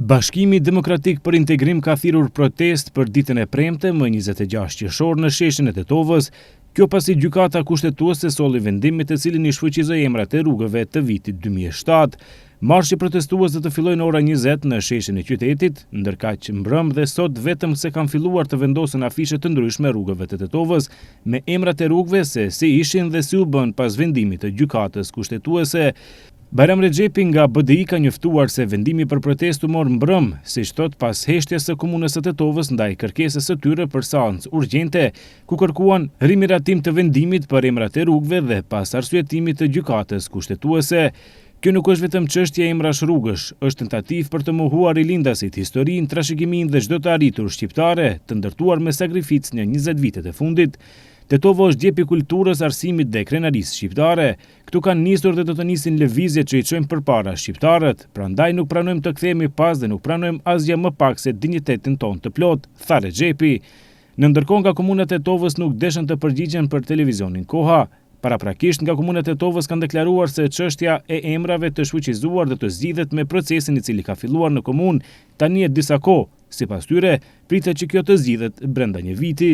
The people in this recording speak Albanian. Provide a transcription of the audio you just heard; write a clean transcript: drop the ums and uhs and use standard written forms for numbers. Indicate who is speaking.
Speaker 1: Bashkimi Demokratik për Integrim ka thirrur protest për ditën e premte më 26 qershor në sheshin e Tetovës, kjo pasi gjykata kushtetuese solli vendimin të cilin i shfuqizoi emrat e rrugëve të vitit 2007. Marshi protestues do të fillojë në ora 20 në sheshin e qytetit, ndërkaq mbrëm dhe sot vetëm se kanë filluar të vendosen afishe të ndryshme rrugëve të Tetovës me emrat e rrugëve se si ishin dhe si u bën pas vendimit të gjykatës kushtetuese. Bajram Rexhepi nga BDI ka njoftuar se vendimi për protestë u mor mbrëm, siç thot pas heshtjes së komunës së Tetovës ndaj kërkesës së tyre për seancë urgjente, ku kërkuan rimiratim të vendimit për emrat e rrugëve dhe pas arsyetimit të gjykatës kushtetuese. Kjo nuk është vetëm çështje emrash rrugësh, është tentativë për të mohuar rilindasit historinë, trashëgiminë dhe çdo të arritur shqiptare, të ndërtuar me sakrificë në 20 vitet e fundit. Tetova është djep i kulturës, arsimit dhe krenarisë shqiptare. Këtu kanë nisur dhe do të nisin lëvizjet që i çojnë përpara shqiptarët. Prandaj nuk pranojmë të kthehemi pas dhe nuk pranojmë asgjë më pak se dinjitetin tonë të plot, tha Rexhepi. Në ndërkohë nga komuna e Tetovës nuk deshën të përgjigjen për televizionin Koha. Paraprakisht nga komuna e Tetovës kanë deklaruar se çështja e emrave të shfuqizuar dhe të zgjidhet me procesin i cili ka filluar në komunë tani e disa kohë. Sipas tyre, pritet që kjo të zgjidhet brenda një viti.